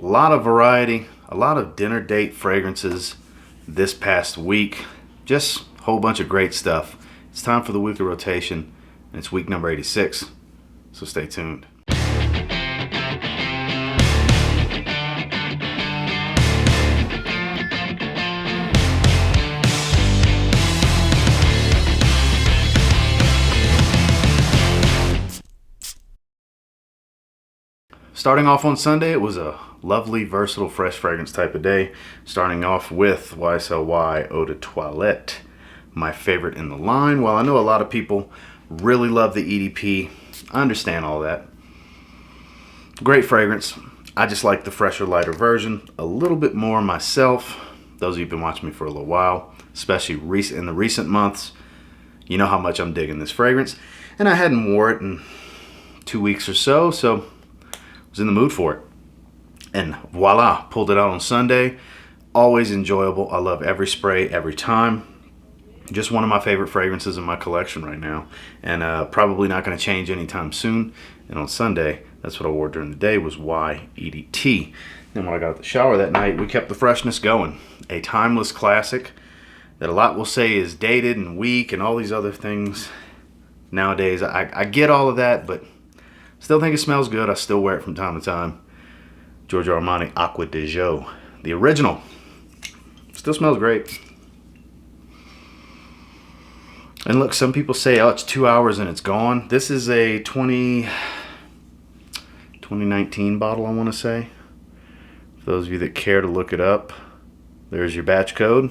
A lot of variety, a lot of dinner date fragrances this past week. Just a whole bunch of great stuff. It's time for the weekly rotation, and it's week number 86, so stay tuned. Starting off on Sunday, it was a lovely, versatile, fresh fragrance type of day. Starting off with YSLY Eau de Toilette, my favorite in the line. While I know a lot of people really love the EDP, I understand all that. Great fragrance. I just like the fresher, lighter version a little bit more myself. Those of you who've been watching me for a little while, especially in the recent months, you know how much I'm digging this fragrance. And I hadn't wore it in 2 weeks or so was in the mood for it, and voila, pulled it out on Sunday. Always enjoyable. I love every spray every time. Just one of my favorite fragrances in my collection right now, and probably not going to change anytime soon. And on Sunday, that's what I wore during the day, was YEDT. Then when I got out the shower that night, we kept the freshness going. A timeless classic that a lot will say is dated and weak and all these other things nowadays. I get all of that, but still think it smells good. I still wear it from time to time. Giorgio Armani Acqua di Gio, the original. Still smells great. And look, some people say, oh, it's 2 hours and it's gone. This is a 2019 bottle, I want to say. For those of you that care to look it up, there's your batch code.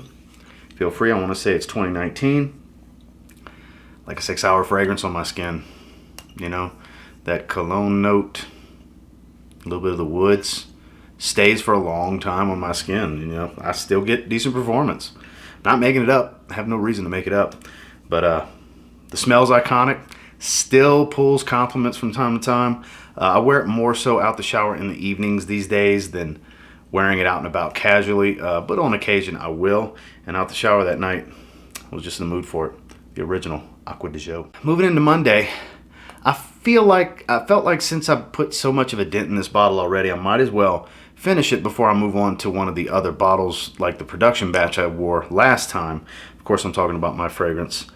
Feel free. I want to say it's 2019. Like a 6-hour fragrance on my skin, you know. That cologne note, a little bit of the woods, stays for a long time on my skin. You know, I still get decent performance. Not making it up. I have no reason to make it up. But the smell's iconic. Still pulls compliments from time to time. I wear it more so out the shower in the evenings these days than wearing it out and about casually. But on occasion I will. And out the shower that night, I was just in the mood for it. The original Acqua di Gio. Moving into Monday, I felt like since I've put so much of a dent in this bottle already, I might as well finish it before I move on to one of the other bottles, like the production batch I wore last time. Of course, I'm talking about my fragrance,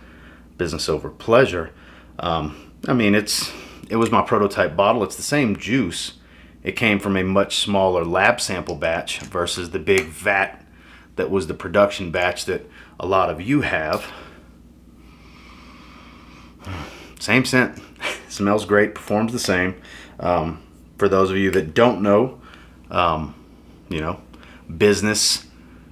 Business Over Pleasure. I mean, it was my prototype bottle. It's the same juice. It came from a much smaller lab sample batch versus the big vat that was the production batch that a lot of you have. Same scent. Smells great, performs the same. For those of you that don't know, you know, business,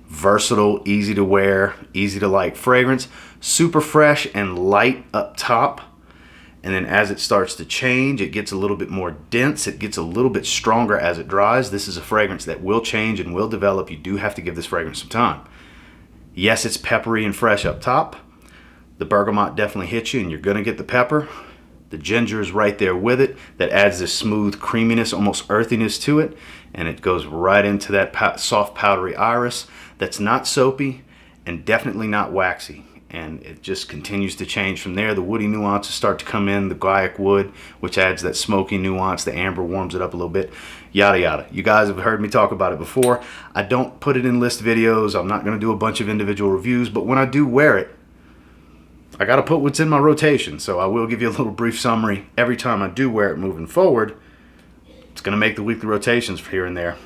versatile, easy to wear, easy to like fragrance, super fresh and light up top. And then as it starts to change, it gets a little bit more dense. It gets a little bit stronger as it dries. This is a fragrance that will change and will develop. You do have to give this fragrance some time. Yes, it's peppery and fresh up top. The bergamot definitely hits you and you're going to get the pepper. The ginger is right there with it. That adds this smooth creaminess, almost earthiness to it. And it goes right into that soft powdery iris that's not soapy and definitely not waxy. And it just continues to change from there. The woody nuances start to come in. The guaiac wood, which adds that smoky nuance. The amber warms it up a little bit. Yada, yada. You guys have heard me talk about it before. I don't put it in list videos. I'm not going to do a bunch of individual reviews. But when I do wear it, I got to put what's in my rotation, so I will give you a little brief summary every time I do wear it moving forward. It's going to make the weekly rotations for here and there.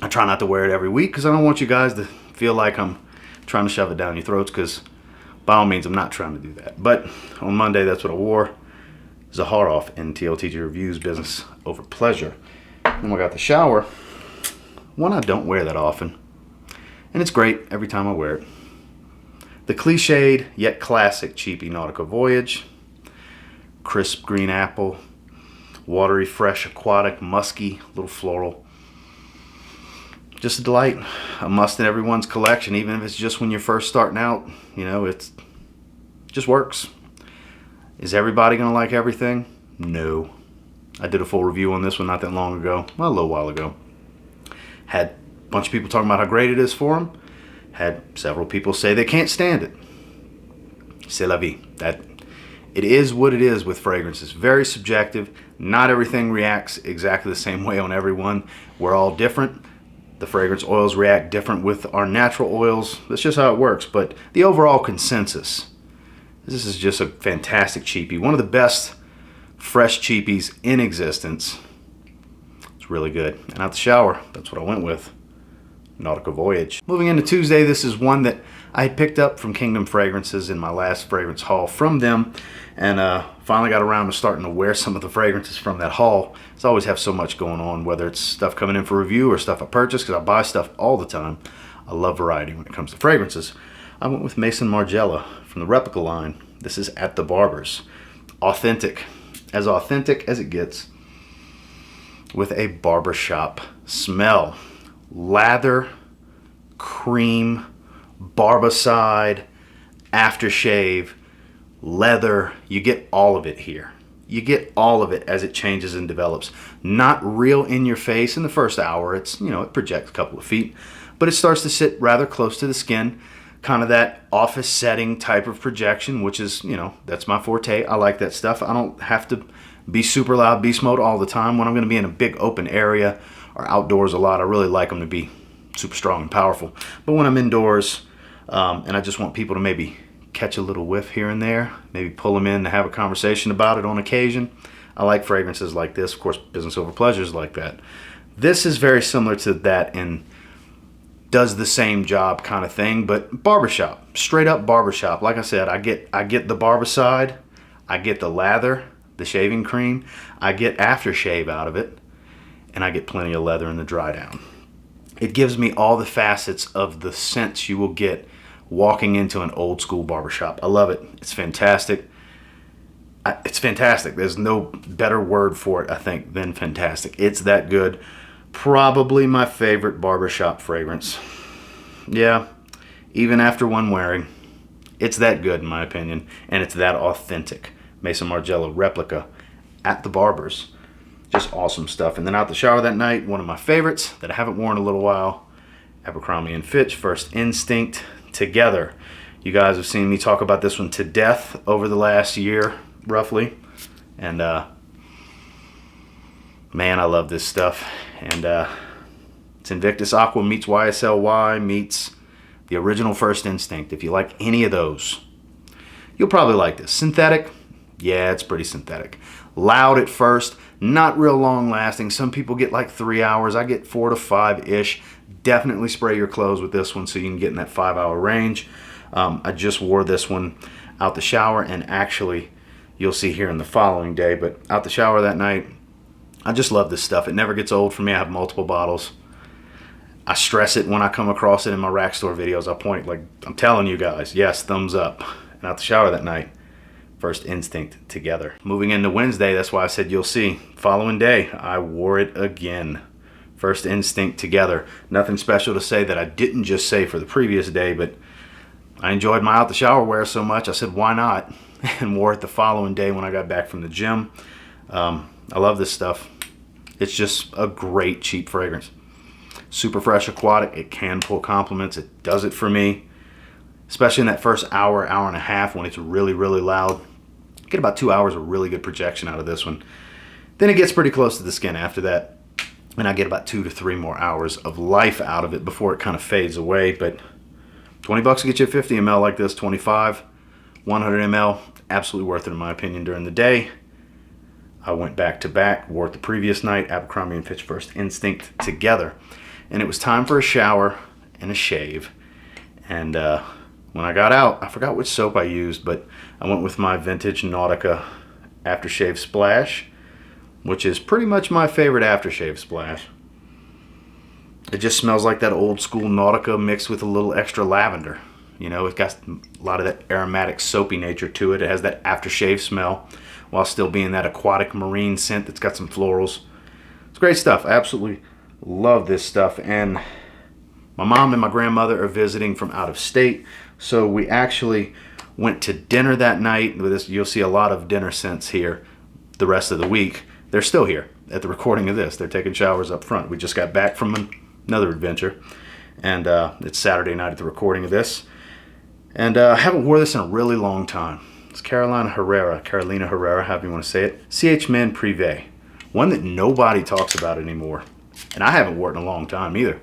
I try not to wear it every week because I don't want you guys to feel like I'm trying to shove it down your throats, because by all means I'm not trying to do that. But on Monday, that's what I wore. Zaharoff in TLTG Reviews, Business Over Pleasure. Then when I got the shower, one I don't wear that often, and it's great every time I wear it. The cliched yet classic cheapy Nautica Voyage. Crisp green apple, watery, fresh, aquatic, musky, little floral. Just a delight. A must in everyone's collection, even if it's just when you're first starting out. You know, it just works. Is everybody gonna like everything? No. I did a full review on this one not that long ago, well, a little while ago. Had a bunch of people talking about how great it is for them. Had several people say they can't stand it. C'est la vie. It is what it is with fragrance. It's very subjective. Not everything reacts exactly the same way on everyone. We're all different. The fragrance oils react different with our natural oils. That's just how it works. But the overall consensus, this is just a fantastic cheapie. One of the best fresh cheapies in existence. It's really good. And out the shower, that's what I went with. Nautica Voyage. Moving into Tuesday, this is one that I had picked up from Kingdom Fragrances in my last fragrance haul from them, and finally got around to starting to wear some of the fragrances from that haul. I always have so much going on, whether it's stuff coming in for review or stuff I purchase, because I buy stuff all the time. I love variety when it comes to fragrances. I went with Maison Margiela from the Replica line. This is At the Barber's. Authentic as it gets, with a barbershop smell. Lather, cream, barbicide, aftershave, leather. You get all of it here. You get all of it as it changes and develops. Not real in your face in the first hour. It's, you know, it projects a couple of feet, but it starts to sit rather close to the skin. Kind of that office setting type of projection, which is, you know, that's my forte. I like that stuff. I don't have to be super loud beast mode all the time. When I'm going to be in a big open area or outdoors a lot, I really like them to be super strong and powerful. But when I'm indoors and I just want people to maybe catch a little whiff here and there, maybe pull them in to have a conversation about it on occasion, I like fragrances like this. Of course, business over pleasure is like that. This is very similar to that and does the same job kind of thing, but barbershop, straight up barbershop. Like I said, I get the barbicide, I get the lather, the shaving cream, I get aftershave out of it, and I get plenty of leather in the dry down. It gives me all the facets of the scents you will get walking into an old school barbershop. I love it. It's fantastic. It's fantastic. There's no better word for it, I think, than fantastic. It's that good. Probably my favorite barbershop fragrance. Yeah, even after one wearing, it's that good in my opinion, and it's that authentic. Maison Margiela Replica At the Barber's. Just awesome stuff. And then out the shower that night, one of my favorites that I haven't worn in a little while, Abercrombie & Fitch First Instinct Together. You guys have seen me talk about this one to death over the last year, roughly. And man, I love this stuff. And it's Invictus Aqua meets YSL meets the original First Instinct. If you like any of those, you'll probably like this. Synthetic, yeah, it's pretty synthetic. Loud at first, not real long lasting. Some people get like 3 hours. I get 4 to 5-ish. Definitely spray your clothes with this one so you can get in that 5-hour range. I just wore this one out the shower, and actually you'll see here in the following day, but out the shower that night, I just love this stuff. It never gets old for me. I have multiple bottles. I stress it when I come across it in my rack store videos. I point, like, I'm telling you guys, yes, thumbs up. And out the shower that night, First Instinct Together. Moving into Wednesday, that's why I said you'll see. Following day, I wore it again. First Instinct Together. Nothing special to say that I didn't just say for the previous day, but I enjoyed my out the shower wear so much, I said why not? And wore it the following day when I got back from the gym. I love this stuff. It's just a great cheap fragrance. Super fresh aquatic. It can pull compliments. It does it for me. Especially in that first hour, hour and a half when it's really, really loud. Get about 2 hours of really good projection out of this one. Then it gets pretty close to the skin after that. And I get about 2 to 3 more hours of life out of it before it kind of fades away. But 20 bucks to get you a 50 ml like this, 25, 100 ml. Absolutely worth it in my opinion during the day. I went back to back, wore it the previous night, Abercrombie & Fitch First Instinct Together. And it was time for a shower and a shave. And when I got out, I forgot which soap I used, but I went with my vintage Nautica aftershave splash, which is pretty much my favorite aftershave splash. It just smells like that old school Nautica mixed with a little extra lavender. You know, it's got a lot of that aromatic soapy nature to it. It has that aftershave smell while still being that aquatic marine scent that's got some florals. It's great stuff. I absolutely love this stuff. And my mom and my grandmother are visiting from out of state, so we actually went to dinner that night. With this, you'll see a lot of dinner scents here the rest of the week. They're still here at the recording of this. They're taking showers up front. We just got back from another adventure, and it's Saturday night at the recording of this. And I haven't worn this in a really long time. It's Carolina Herrera, however you want to say it. CH Men Privé. One that nobody talks about anymore. And I haven't worn it in a long time either.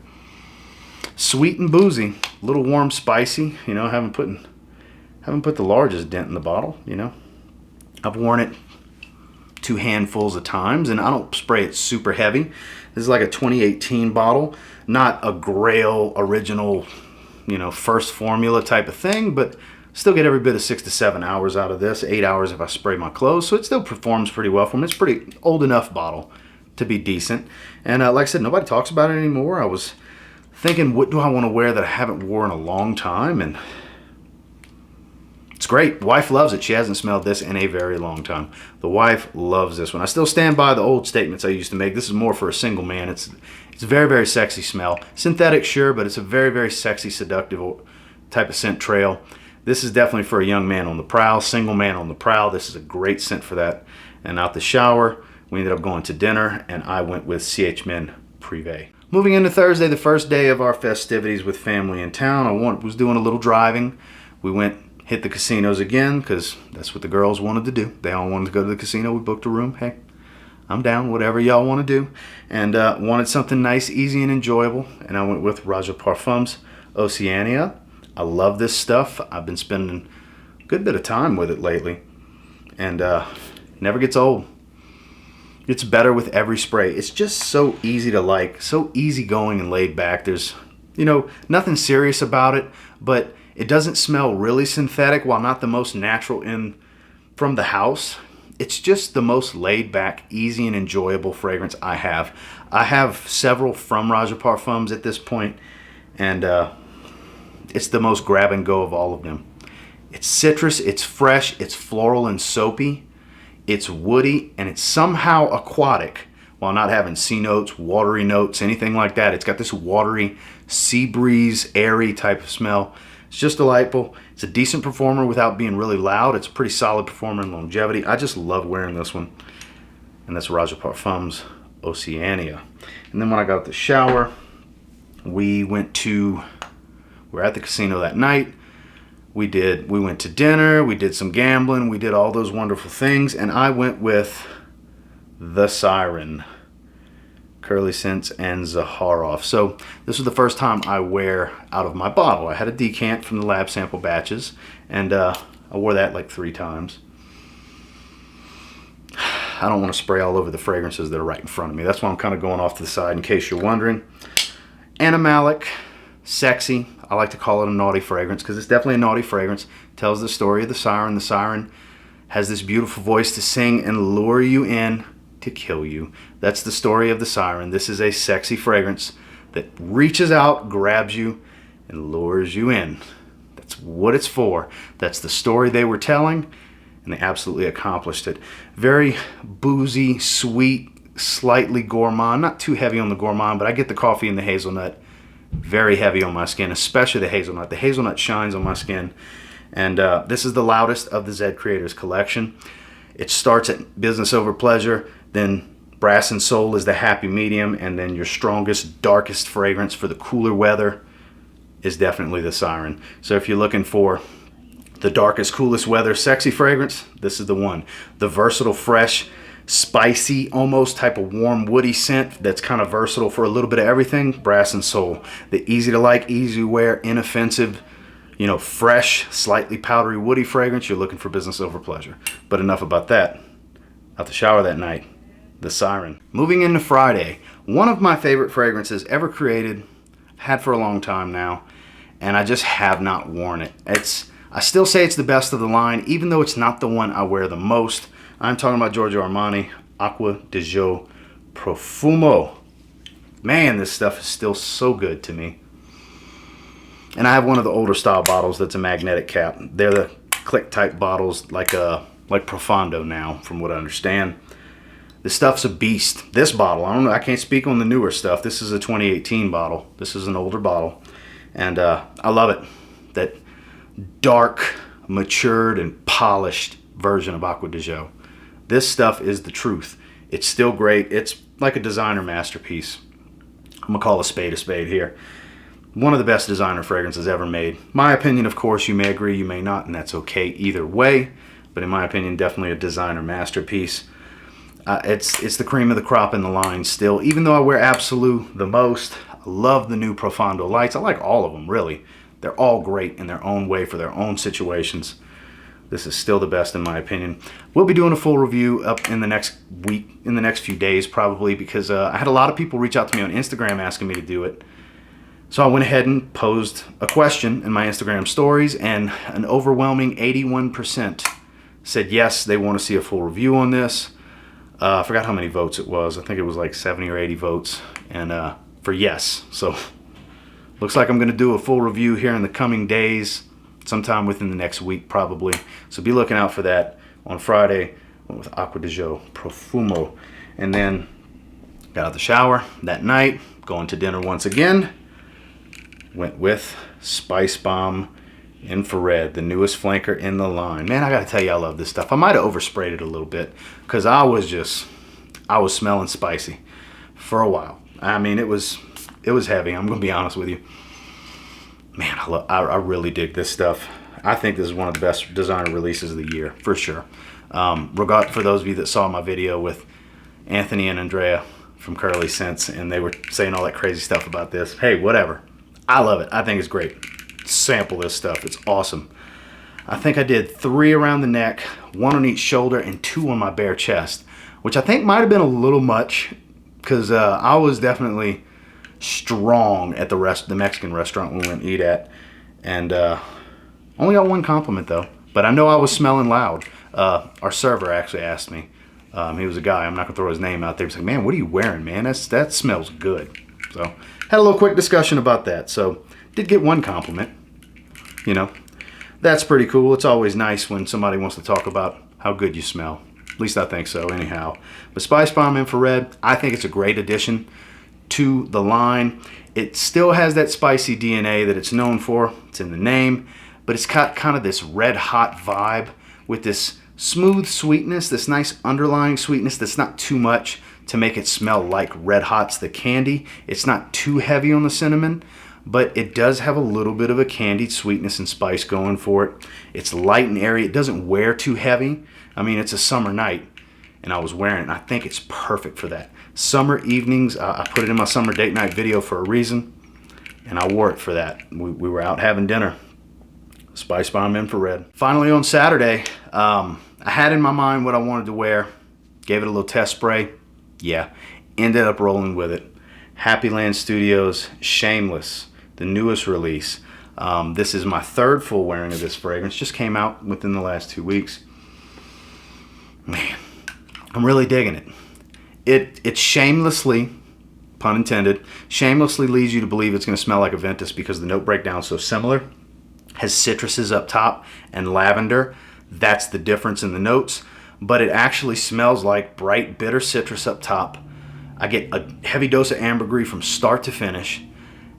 Sweet and boozy, a little warm, spicy. You know, haven't put the largest dent in the bottle. You know, I've worn it 2 handfuls of times, and I don't spray it super heavy. This is like a 2018 bottle, not a Grail original, you know, first formula type of thing, but still get every bit of 6 to 7 hours out of this. 8 hours if I spray my clothes, so it still performs pretty well for me. It's a pretty old enough bottle to be decent. And like I said, nobody talks about it anymore. I was thinking, what do I want to wear that I haven't worn in a long time? And it's great. Wife loves it. She hasn't smelled this in a very long time. The wife loves this one. I still stand by the old statements I used to make. This is more for a single man. It's a very, very sexy smell. Synthetic, sure, but it's a very, very sexy, seductive type of scent trail. This is definitely for a young man on the prowl, single man on the prowl. This is a great scent for that. And out the shower, we ended up going to dinner, and I went with CH Men Privé. Moving into Thursday, the first day of our festivities with family in town, I was doing a little driving. We hit the casinos again, because that's what the girls wanted to do. They all wanted to go to the casino. We booked a room. Hey, I'm down, whatever y'all want to do. And wanted something nice, easy, and enjoyable. And I went with Royal Parfums Oceania. I love this stuff. I've been spending a good bit of time with it lately. And never gets old. It's better with every spray. It's just so easy to like, so easygoing and laid back. There's, you know, nothing serious about it, but it doesn't smell really synthetic while not the most natural from the house. It's just the most laid back, easy and enjoyable fragrance I have. I have several from Royal Parfums at this point, and it's the most grab and go of all of them. It's citrus, it's fresh, it's floral and soapy, it's woody, and it's somehow aquatic while not having sea notes, watery notes, anything like that. It's got this watery, sea breeze, airy type of smell. It's just delightful. It's a decent performer without being really loud. It's a pretty solid performer in longevity. I just love wearing this one. And that's Royal Parfums Oceania. And then when I got out the shower, we were at the casino that night. We went to dinner, we did some gambling, we did all those wonderful things, and I went with the Siren, Curly Scents and Zaharoff. So this was the first time I wear out of my bottle. I had a decant from the lab sample batches, and I wore that like 3 times. I don't want to spray all over the fragrances that are right in front of me. That's why I'm kind of going off to the side in case you're wondering. Animalic, sexy. I like to call it a naughty fragrance because it's definitely a naughty fragrance. Tells the story of the siren. The siren has this beautiful voice to sing and lure you in to kill you. That's the story of the siren. This is a sexy fragrance that reaches out, grabs you, and lures you in. That's what it's for. That's the story they were telling, and they absolutely accomplished it. Very boozy, sweet, slightly gourmand. Not too heavy on the gourmand, but I get the coffee and the hazelnut very heavy on my skin, especially the hazelnut. The hazelnut shines on my skin. And this is the loudest of the Zed Creators collection. It starts at Business Over Pleasure, then Brass and Soul is the happy medium, and then your strongest, darkest fragrance for the cooler weather is definitely the Siren. So if you're looking for the darkest, coolest weather, sexy fragrance, this is the one. The versatile, fresh, spicy, almost type of warm, woody scent that's kind of versatile for a little bit of everything, Brass and Soul. The easy to like, easy to wear, inoffensive, you know, fresh, slightly powdery, woody fragrance. You're looking for Business Over Pleasure. But enough about that. Out the shower that night, the Siren. Moving into Friday, one of my favorite fragrances ever created, had for a long time now, and I just have not worn it. I still say it's the best of the line, even though it's not the one I wear the most. I'm talking about Giorgio Armani Acqua di Gio Profumo. Man, this stuff is still so good to me. And I have one of the older style bottles that's a magnetic cap. They're the click type bottles like Profondo now, from what I understand. This stuff's a beast. This bottle, I don't know, I can't speak on the newer stuff. This is a 2018 bottle. This is an older bottle. And I love it. That dark, matured, and polished version of Acqua di Gio. This stuff is the truth. It's still great. It's like a designer masterpiece. I'm going to call a spade here. One of the best designer fragrances ever made. My opinion, of course, you may agree, you may not, and that's okay either way. But in my opinion, definitely a designer masterpiece. It's the cream of the crop in the line still. Even though I wear Absolute the most, I love the new Profondo lights. I like all of them, really. They're all great in their own way for their own situations. This is still the best in my opinion. We'll be doing a full review up in the next week, in the next few days probably, because I had a lot of people reach out to me on Instagram asking me to do it. So I went ahead and posed a question in my Instagram stories, and an overwhelming 81% said yes, they want to see a full review on this. I forgot how many votes it was. I think it was like 70 or 80 votes and for yes. So looks like I'm going to do a full review here in the coming days, sometime within the next week probably. So be looking out for that on Friday. Went with Acqua di Gio Profumo. And then got out the shower that night, going to dinner once again. Went with Spice Bomb Infrared, the newest flanker in the line. Man, I gotta tell you, I love this stuff. I might have oversprayed it a little bit because I was smelling spicy for a while. I mean, it was heavy. I'm gonna be honest with you. Man, I really dig this stuff. I think this is one of the best designer releases of the year, for sure. For those of you that saw my video with Anthony and Andrea from Curly Scents, and they were saying all that crazy stuff about this. Hey, whatever. I love it. I think it's great. Sample this stuff. It's awesome. I think I did 3 around the neck, 1 on each shoulder, and 2 on my bare chest, which I think might have been a little much because I was definitely strong at the Mexican restaurant we went to eat at, and only got 1 compliment though. But I know I was smelling loud. Our server actually asked me. He was a guy. I'm not gonna throw his name out there. He was like, "Man, what are you wearing, man? That smells good." So had a little quick discussion about that. So did get 1 compliment. You know, that's pretty cool. It's always nice when somebody wants to talk about how good you smell. At least I think so, anyhow. But Spice Bomb Infrared, I think it's a great addition to the line. It still has that spicy DNA that it's known for. It's in the name, but it's got kind of this red hot vibe with this smooth sweetness, this nice underlying sweetness that's not too much to make it smell like Red Hot's the candy. It's not too heavy on the cinnamon, but it does have a little bit of a candied sweetness and spice going for it. It's light and airy. It doesn't wear too heavy. I mean, it's a summer night, and I was wearing it, and I think it's perfect for that. Summer evenings, I put it in my summer date night video for a reason, and I wore it for that. We were out having dinner. Spice Bomb Infrared. Finally on Saturday, I had in my mind what I wanted to wear. Gave it a little test spray. Yeah, ended up rolling with it. Happy Land Studios Shameless, the newest release. This is my 3rd full wearing of this fragrance. Just came out within the last 2 weeks. Man, I'm really digging it. It shamelessly, pun intended, shamelessly leads you to believe it's going to smell like a Ventus because the note breakdown is so similar. Has citruses up top and lavender. That's the difference in the notes. But it actually smells like bright, bitter citrus up top. I get a heavy dose of ambergris from start to finish,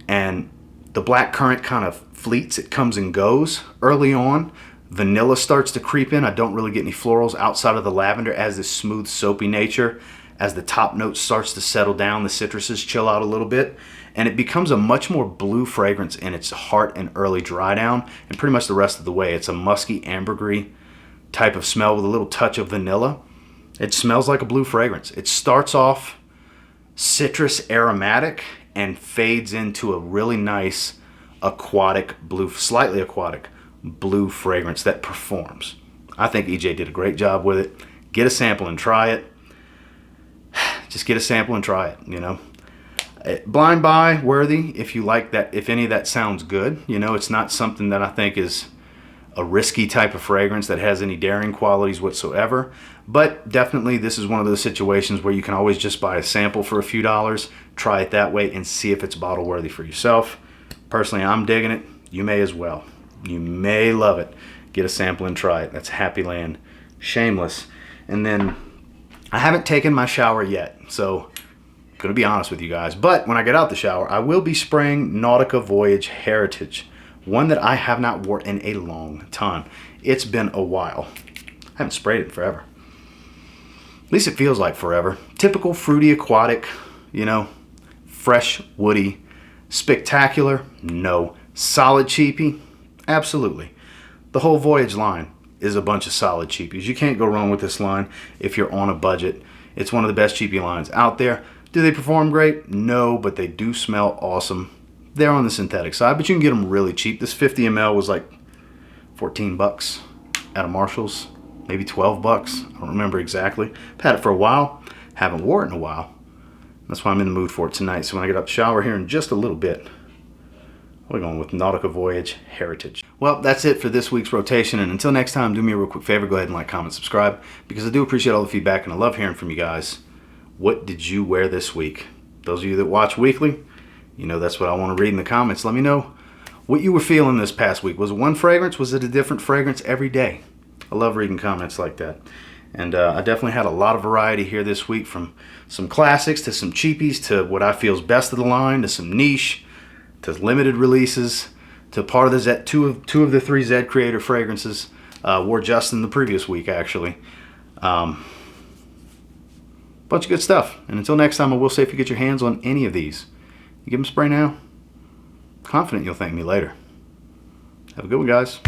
and the black currant kind of fleets. It comes and goes early on. Vanilla starts to creep in. I don't really get any florals outside of the lavender as this smooth, soapy nature. As the top note starts to settle down, the citruses chill out a little bit, and it becomes a much more blue fragrance in its heart and early dry down, and pretty much the rest of the way. It's a musky ambergris type of smell with a little touch of vanilla. It smells like a blue fragrance. It starts off citrus aromatic and fades into a really nice aquatic blue, slightly aquatic blue fragrance that performs. I think EJ did a great job with it. Get a sample and try it. Just get a sample and try it, you know. Blind buy worthy if you like that, if any of that sounds good. You know, it's not something that I think is a risky type of fragrance that has any daring qualities whatsoever. But definitely this is one of those situations where you can always just buy a sample for a few dollars, try it that way, and see if it's bottle worthy for yourself. Personally, I'm digging it. You may as well. You may love it. Get a sample and try it. That's Happy Land Shameless. And then I haven't taken my shower yet, so I'm gonna be honest with you guys. But when I get out the shower, I will be spraying Nautica Voyage Heritage, one that I have not worn in a long time. It's been a while. I haven't sprayed it in forever. At least it feels like forever. Typical fruity aquatic, you know, fresh, woody. Spectacular? No. Solid cheapy? Absolutely. The whole Voyage line is a bunch of solid cheapies. You can't go wrong with this line if you're on a budget. It's one of the best cheapie lines out there. Do they perform great? No, but they do smell awesome. They're on the synthetic side, but you can get them really cheap. This 50 ml was like 14 bucks at a Marshall's, maybe 12 bucks. I don't remember exactly. I've had it for a while, haven't worn it in a while. That's why I'm in the mood for it tonight. So when I get out the shower here in just a little bit, we're going with Nautica Voyage Heritage. Well, that's it for this week's rotation. And until next time, do me a real quick favor. Go ahead and like, comment, subscribe, because I do appreciate all the feedback and I love hearing from you guys. What did you wear this week? Those of you that watch weekly, you know that's what I want to read in the comments. Let me know what you were feeling this past week. Was it one fragrance? Was it a different fragrance every day? I love reading comments like that. And I definitely had a lot of variety here this week, from some classics to some cheapies to what I feel is best of the line to some niche to limited releases to part of the two of the 3 Z Creator fragrances. Wore just in the previous week, actually. Bunch of good stuff. And until next time, I will say, if you get your hands on any of these, you give them a spray now, confident you'll thank me later. Have a good one, guys.